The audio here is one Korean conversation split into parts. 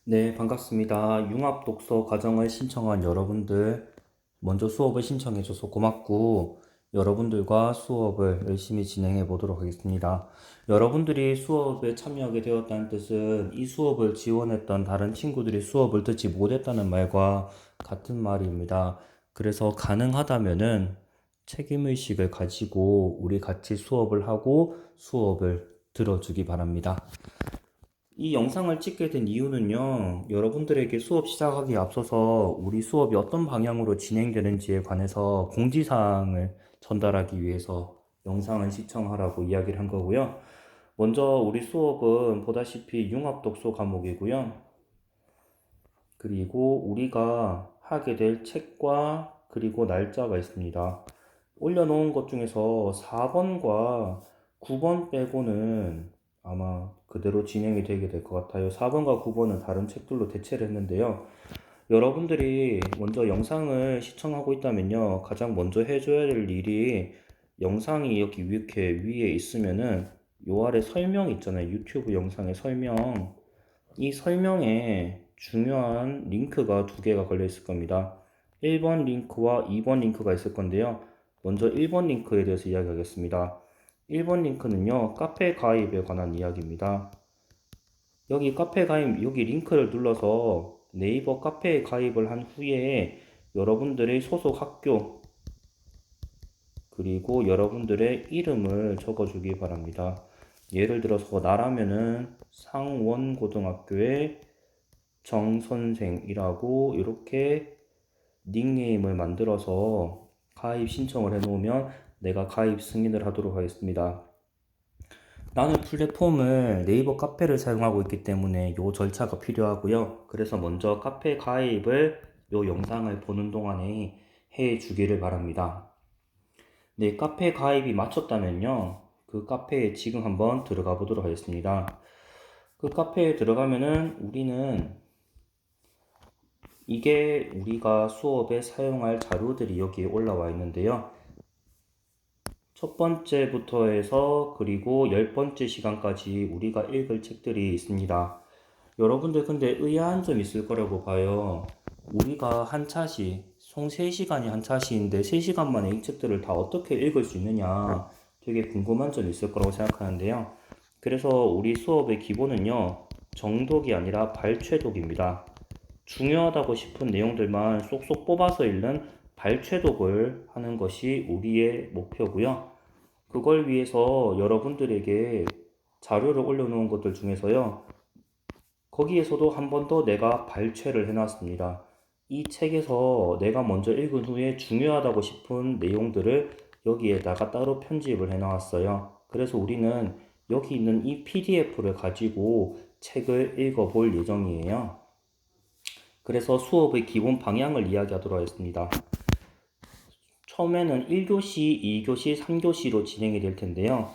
네, 반갑습니다. 융합독서 과정을 신청한 여러분들, 먼저 수업을 신청해줘서 고맙고, 여러분들과 수업을 열심히 진행해 보도록 하겠습니다. 여러분들이 수업에 참여하게 되었다는 뜻은 이 수업을 지원했던 다른 친구들이 수업을 듣지 못했다는 말과 같은 말입니다. 그래서 가능하다면은 책임의식을 가지고 우리 같이 수업을 하고 수업을 들어주기 바랍니다. 이 영상을 찍게 된 이유는요, 여러분들에게 수업 시작하기에 앞서서 우리 수업이 어떤 방향으로 진행되는지에 관해서 공지사항을 전달하기 위해서 영상을 시청하라고 이야기를 한 거고요. 먼저 우리 수업은 보다시피 융합독서 과목이고요. 그리고 우리가 하게 될 책과 그리고 날짜가 있습니다. 올려놓은 것 중에서 4번과 9번 빼고는 아마 그대로 진행이 되게 될 것 같아요. 4번과 9번은 다른 책들로 대체를 했는데요. 여러분들이 먼저 영상을 시청하고 있다면요. 가장 먼저 해줘야 될 일이 영상이 여기 이렇게 위에 있으면은 요 아래 설명 있잖아요. 유튜브 영상의 설명. 이 설명에 중요한 링크가 두 개가 걸려 있을 겁니다. 1번 링크와 2번 링크가 있을 건데요. 먼저 1번 링크에 대해서 이야기하겠습니다. 1번 링크는요, 카페 가입에 관한 이야기입니다. 여기 카페 가입, 여기 링크를 눌러서 네이버 카페에 가입을 한 후에 여러분들의 소속 학교, 그리고 여러분들의 이름을 적어주기 바랍니다. 예를 들어서 나라면은 상원고등학교의 정선생이라고 이렇게 닉네임을 만들어서 가입 신청을 해 놓으면 내가 가입 승인을 하도록 하겠습니다. 나는 플랫폼을 네이버 카페를 사용하고 있기 때문에 요 절차가 필요하고요. 그래서 먼저 카페 가입을 요 영상을 보는 동안에 해 주기를 바랍니다. 네, 카페 가입이 마쳤다면요. 그 카페에 지금 한번 들어가 보도록 하겠습니다. 그 카페에 들어가면은 우리는 이게 우리가 수업에 사용할 자료들이 여기에 올라와 있는데요. 첫 번째부터 해서 그리고 10번째 시간까지 우리가 읽을 책들이 있습니다. 여러분들 근데 의아한 점 있을 거라고 봐요. 우리가 한 차시, 총 3시간이 한 차시인데 3시간 만에 이 책들을 다 어떻게 읽을 수 있느냐 되게 궁금한 점 있을 거라고 생각하는데요. 그래서 우리 수업의 기본은요, 정독이 아니라 발췌독입니다. 중요하다고 싶은 내용들만 쏙쏙 뽑아서 읽는 발췌독을 하는 것이 우리의 목표고요. 그걸 위해서 여러분들에게 자료를 올려놓은 것들 중에서요, 거기에서도 한 번 더 내가 발췌를 해놨습니다. 이 책에서 내가 먼저 읽은 후에 중요하다고 싶은 내용들을 여기에다가 따로 편집을 해놨어요. 그래서 우리는 여기 있는 이 PDF를 가지고 책을 읽어볼 예정이에요. 그래서 수업의 기본 방향을 이야기하도록 하겠습니다. 처음에는 1교시, 2교시, 3교시로 진행이 될 텐데요.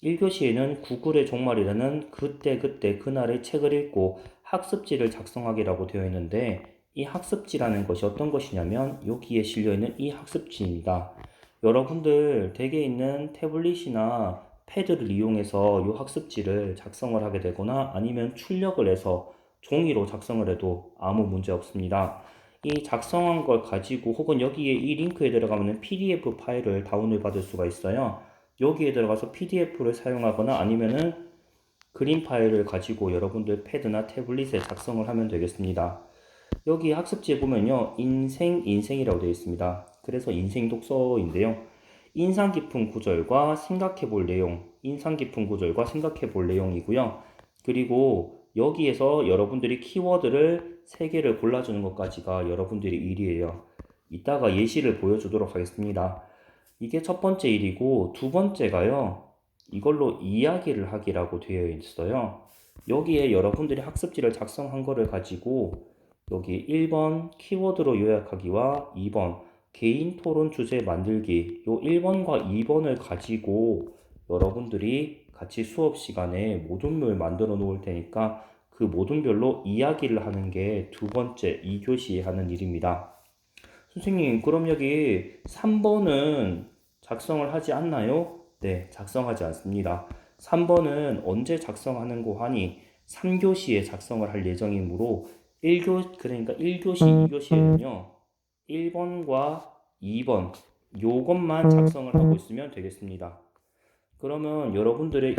1교시에는 구글의 종말이라는 그때 그날의 책을 읽고 학습지를 작성하기라고 되어 있는데, 이 학습지라는 것이 어떤 것이냐면 여기에 실려있는 이 학습지입니다. 여러분들 댁에 있는 태블릿이나 패드를 이용해서 이 학습지를 작성을 하게 되거나 아니면 출력을 해서 종이로 작성을 해도 아무 문제 없습니다. 이 작성한 걸 가지고 혹은 여기에 이 링크에 들어가면 PDF 파일을 다운을 받을 수가 있어요. 여기에 들어가서 PDF를 사용하거나 아니면은 그림 파일을 가지고 여러분들 패드나 태블릿에 작성을 하면 되겠습니다. 여기 학습지에 보면요, 인생이라고 되어 있습니다. 그래서 인생 독서인데요. 인상 깊은 구절과 생각해 볼 내용, 인상 깊은 구절과 생각해 볼 내용이고요. 그리고 여기에서 여러분들이 키워드를 3개를 골라주는 것까지가 여러분들의 일이에요. 이따가 예시를 보여주도록 하겠습니다. 이게 첫 번째 일이고, 두 번째가요, 이걸로 이야기를 하기라고 되어 있어요. 여기에 여러분들이 학습지를 작성한 거를 가지고 여기 1번 키워드로 요약하기와 2번 개인 토론 주제 만들기, 요 1번과 2번을 가지고 여러분들이 같이 수업 시간에 모둠을 만들어 놓을 테니까 그 모둠별로 이야기를 하는 게 두 번째 2교시에 하는 일입니다. 선생님, 그럼 여기 3번은 작성을 하지 않나요? 네, 작성하지 않습니다. 3번은 언제 작성하는 거 하니? 3교시에 작성을 할 예정이므로 그러니까 1교시, 2교시에는요. 1번과 2번 요것만 작성을 하고 있으면 되겠습니다. 그러면 여러분들의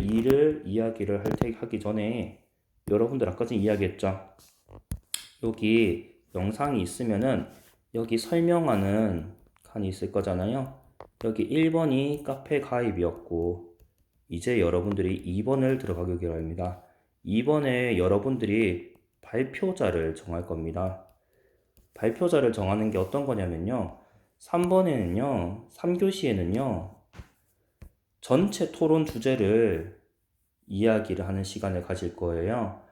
이야기를 하기 전에 여러분들 아까 전에 이야기했죠. 여기 영상이 있으면은 여기 설명하는 칸이 있을 거잖아요. 여기 1번이 카페 가입이었고 이제 여러분들이 2번을 들어가기 바랍니다. 2번에 여러분들이 발표자를 정할 겁니다. 발표자를 정하는 게 어떤 거냐면요. 3교시에는요. 전체 토론 주제를 이야기를 하는 시간을 가질 거예요.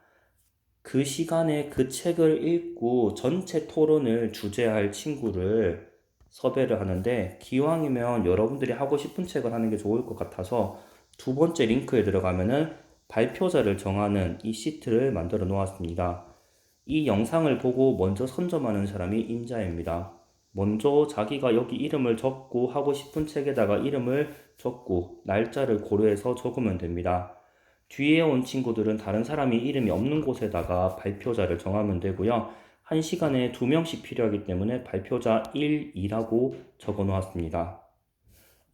그 시간에 그 책을 읽고 전체 토론을 주재할 친구를 섭외를 하는데 기왕이면 여러분들이 하고 싶은 책을 하는 게 좋을 것 같아서 두 번째 링크에 들어가면은 발표자를 정하는 이 시트를 만들어 놓았습니다. 이 영상을 보고 먼저 선점하는 사람이 임자입니다. 먼저 자기가 여기 이름을 적고 하고 싶은 책에다가 이름을 적고 날짜를 고려해서 적으면 됩니다. 뒤에 온 친구들은 다른 사람이 이름이 없는 곳에다가 발표자를 정하면 되고요. 한 시간에 2명씩 필요하기 때문에 발표자 1, 2라고 적어 놓았습니다.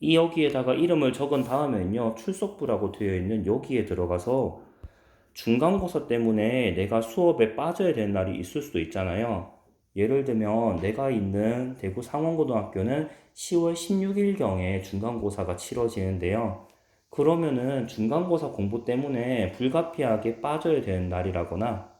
여기에다가 이름을 적은 다음에는요. 출석부라고 되어 있는 여기에 들어가서 중간고사 때문에 내가 수업에 빠져야 되는 날이 있을 수도 있잖아요. 예를 들면 내가 있는 대구 상원고등학교는 10월 16일경에 중간고사가 치러지는데요. 그러면은 중간고사 공부 때문에 불가피하게 빠져야 되는 날이라거나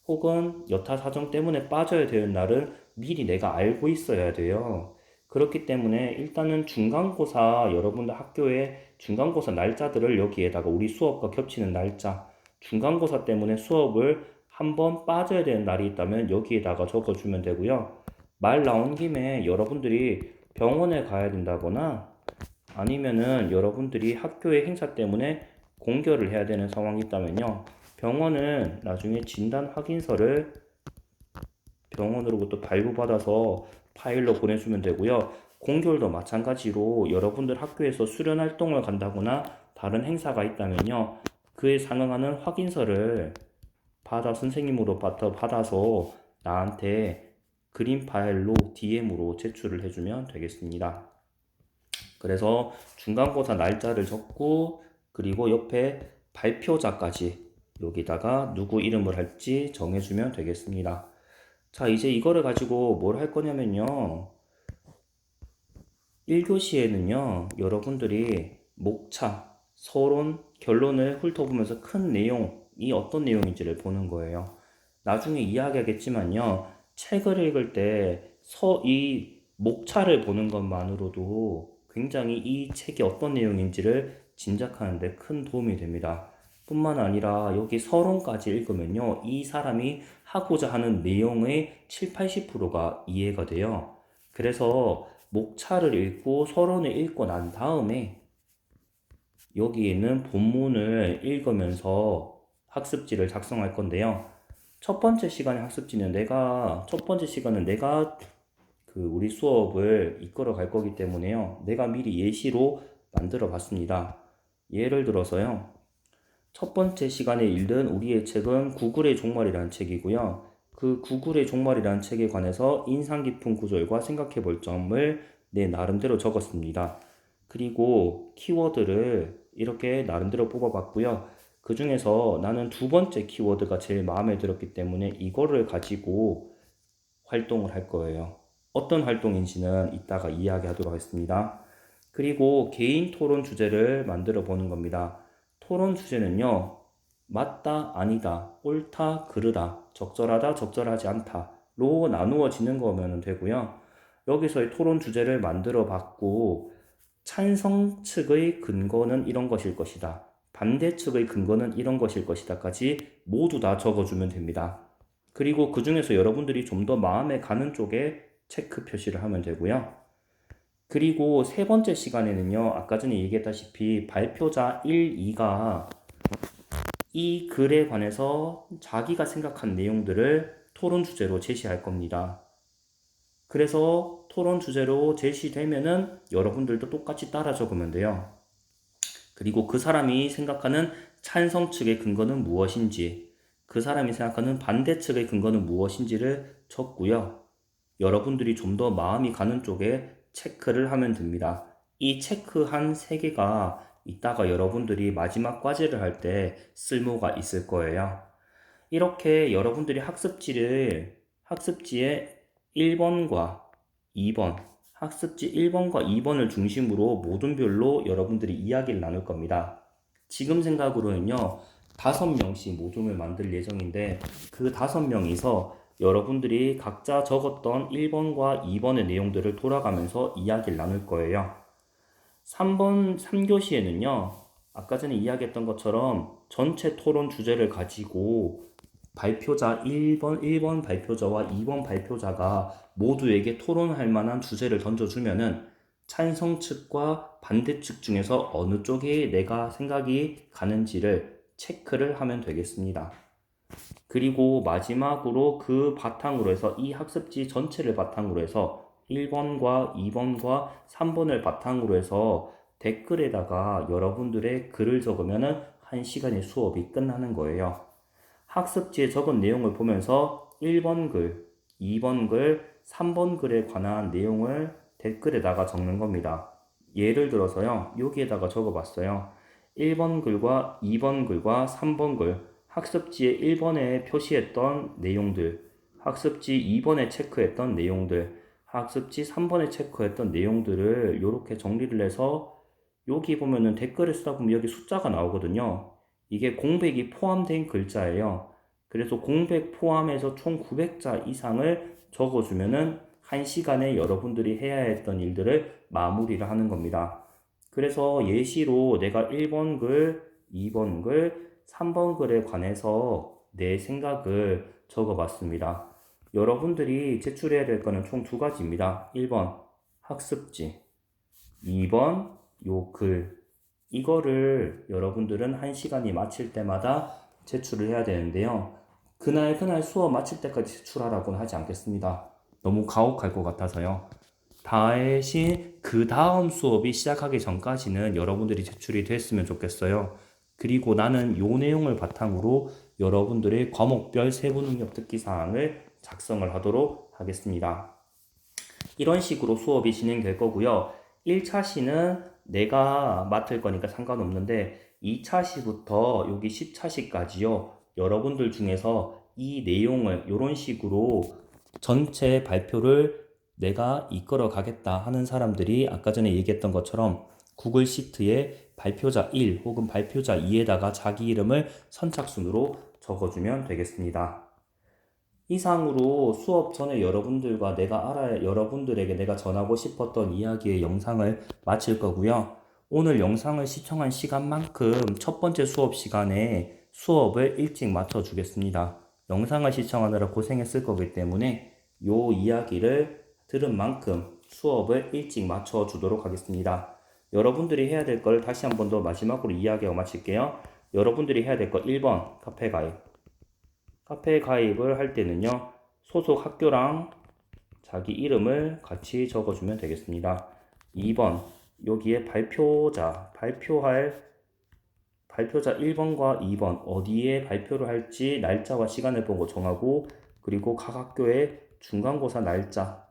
혹은 여타 사정 때문에 빠져야 되는 날은 미리 내가 알고 있어야 돼요. 그렇기 때문에 일단은 중간고사 여러분들 학교에 중간고사 날짜들을 여기에다가 우리 수업과 겹치는 날짜 중간고사 때문에 수업을 한번 빠져야 되는 날이 있다면 여기에다가 적어주면 되고요. 말 나온 김에 여러분들이 병원에 가야 된다거나 아니면은 여러분들이 학교의 행사 때문에 공결을 해야 되는 상황이 있다면요. 병원은 나중에 진단 확인서를 병원으로부터 발부받아서 파일로 보내주면 되고요. 공결도 마찬가지로 여러분들 학교에서 수련 활동을 간다거나 다른 행사가 있다면요. 그에 상응하는 확인서를 선생님으로 받아서 나한테 그림 파일로 DM으로 제출을 해주면 되겠습니다. 그래서 중간고사 날짜를 적고 그리고 옆에 발표자까지 여기다가 누구 이름을 할지 정해주면 되겠습니다. 자, 이제 이거를 가지고 뭘 할 거냐면요. 1교시에는요, 여러분들이 목차, 서론, 결론을 훑어보면서 큰 내용이 어떤 내용인지를 보는 거예요. 나중에 이야기하겠지만요, 책을 읽을 때 이 목차를 보는 것만으로도 굉장히 이 책이 어떤 내용인지를 짐작하는 데 큰 도움이 됩니다. 뿐만 아니라 여기 서론까지 읽으면요, 이 사람이 하고자 하는 내용의 7, 80%가 이해가 돼요. 그래서 목차를 읽고 서론을 읽고 난 다음에 여기 있는 본문을 읽으면서 학습지를 작성할 건데요. 첫 번째 시간의 첫 번째 시간은 내가 우리 수업을 이끌어 갈 거기 때문에요. 내가 미리 예시로 만들어 봤습니다. 예를 들어서요. 첫 번째 시간에 읽은 우리의 책은 구글의 종말이라는 책이고요. 그 구글의 종말이라는 책에 관해서 인상 깊은 구절과 생각해 볼 점을 내 나름대로 적었습니다. 그리고 키워드를 이렇게 나름대로 뽑아봤고요. 그 중에서 나는 두 번째 키워드가 제일 마음에 들었기 때문에 이거를 가지고 활동을 할 거예요. 어떤 활동인지는 이따가 이야기하도록 하겠습니다. 그리고 개인 토론 주제를 만들어 보는 겁니다. 토론 주제는요, 맞다, 아니다, 옳다, 그르다, 적절하다, 적절하지 않다로 나누어지는 거면 되고요. 여기서의 토론 주제를 만들어 봤고, 찬성 측의 근거는 이런 것일 것이다. 반대 측의 근거는 이런 것일 것이다까지 모두 다 적어주면 됩니다. 그리고 그 중에서 여러분들이 좀 더 마음에 가는 쪽에 체크 표시를 하면 되고요. 그리고 세 번째 시간에는요, 아까 전에 얘기했다시피 발표자 1, 2가 이 글에 관해서 자기가 생각한 내용들을 토론 주제로 제시할 겁니다. 그래서 토론 주제로 제시되면은 여러분들도 똑같이 따라 적으면 돼요. 그리고 그 사람이 생각하는 찬성 측의 근거는 무엇인지, 그 사람이 생각하는 반대측의 근거는 무엇인지를 적고요. 여러분들이 좀 더 마음이 가는 쪽에 체크를 하면 됩니다. 이 체크한 3개가 이따가 여러분들이 마지막 과제를 할 때 쓸모가 있을 거예요. 이렇게 여러분들이 학습지에 1번과 2번, 학습지 1번과 2번을 중심으로 모든 별로 여러분들이 이야기를 나눌 겁니다. 지금 생각으로는요, 5명씩 모둠을 만들 예정인데 그 5명이서 여러분들이 각자 적었던 1번과 2번의 내용들을 돌아가면서 이야기를 나눌 거예요. 3교시에는요, 아까 전에 이야기했던 것처럼 전체 토론 주제를 가지고 발표자 1번 발표자와 2번 발표자가 모두에게 토론할 만한 주제를 던져주면은 찬성 측과 반대 측 중에서 어느 쪽에 내가 생각이 가는지를 체크를 하면 되겠습니다. 그리고 마지막으로 그 바탕으로 해서 이 학습지 전체를 바탕으로 해서 1번과 2번과 3번을 바탕으로 해서 댓글에다가 여러분들의 글을 적으면은 1시간의 수업이 끝나는 거예요. 학습지에 적은 내용을 보면서 1번 글, 2번 글, 3번 글에 관한 내용을 댓글에다가 적는 겁니다. 예를 들어서요, 여기에다가 적어봤어요. 1번 글과 2번 글과 3번 글, 학습지에 1번에 표시했던 내용들, 학습지 2번에 체크했던 내용들, 학습지 3번에 체크했던 내용들을 이렇게 정리를 해서 여기 보면은 댓글을 쓰다 보면 여기 숫자가 나오거든요. 이게 공백이 포함된 글자예요. 그래서 공백 포함해서 총 900자 이상을 적어주면은 1시간에 여러분들이 해야 했던 일들을 마무리를 하는 겁니다. 그래서 예시로 내가 1번 글, 2번 글, 3번 글에 관해서 내 생각을 적어봤습니다. 여러분들이 제출해야 될 거는 총 2가지입니다. 1번 학습지, 2번 요 글. 이거를 여러분들은 1시간이 마칠 때마다 제출을 해야 되는데요. 그날 수업 마칠 때까지 제출하라고는 하지 않겠습니다. 너무 가혹할 것 같아서요. 대신 그 다음 수업이 시작하기 전까지는 여러분들이 제출이 됐으면 좋겠어요. 그리고 나는 요 내용을 바탕으로 여러분들의 과목별 세부능력 특기사항을 작성을 하도록 하겠습니다. 이런 식으로 수업이 진행될 거고요. 1차 시는 내가 맡을 거니까 상관없는데 2차 시부터 여기 10차 시까지요. 여러분들 중에서 이 내용을 이런 식으로 전체 발표를 내가 이끌어 가겠다 하는 사람들이 아까 전에 얘기했던 것처럼 구글 시트에 발표자 1 혹은 발표자 2에다가 자기 이름을 선착순으로 적어주면 되겠습니다. 이상으로 수업 전에 여러분들에게 내가 전하고 싶었던 이야기의 영상을 마칠 거고요. 오늘 영상을 시청한 시간만큼 첫 번째 수업 시간에 수업을 일찍 마쳐주겠습니다. 영상을 시청하느라 고생했을 거기 때문에 요 이야기를 들은 만큼 수업을 일찍 마쳐주도록 하겠습니다. 여러분들이 해야 될 걸 다시 한 번 더 마지막으로 이야기하고 마칠게요. 여러분들이 해야 될 거 1번 카페 가입. 카페 가입을 할 때는요, 소속 학교랑 자기 이름을 같이 적어주면 되겠습니다. 2번, 여기에 발표자 1번과 2번, 어디에 발표를 할지 날짜와 시간을 보고 정하고, 그리고 각 학교의 중간고사 날짜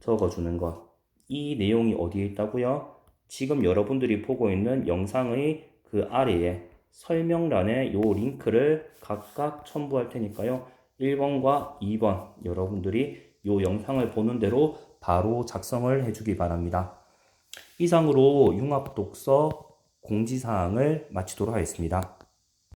적어주는 것. 이 내용이 어디에 있다고요? 지금 여러분들이 보고 있는 영상의 그 아래에 설명란에 요 링크를 각각 첨부할 테니까요. 1번과 2번 여러분들이 요 영상을 보는 대로 바로 작성을 해주기 바랍니다. 이상으로 융합독서 공지사항을 마치도록 하겠습니다.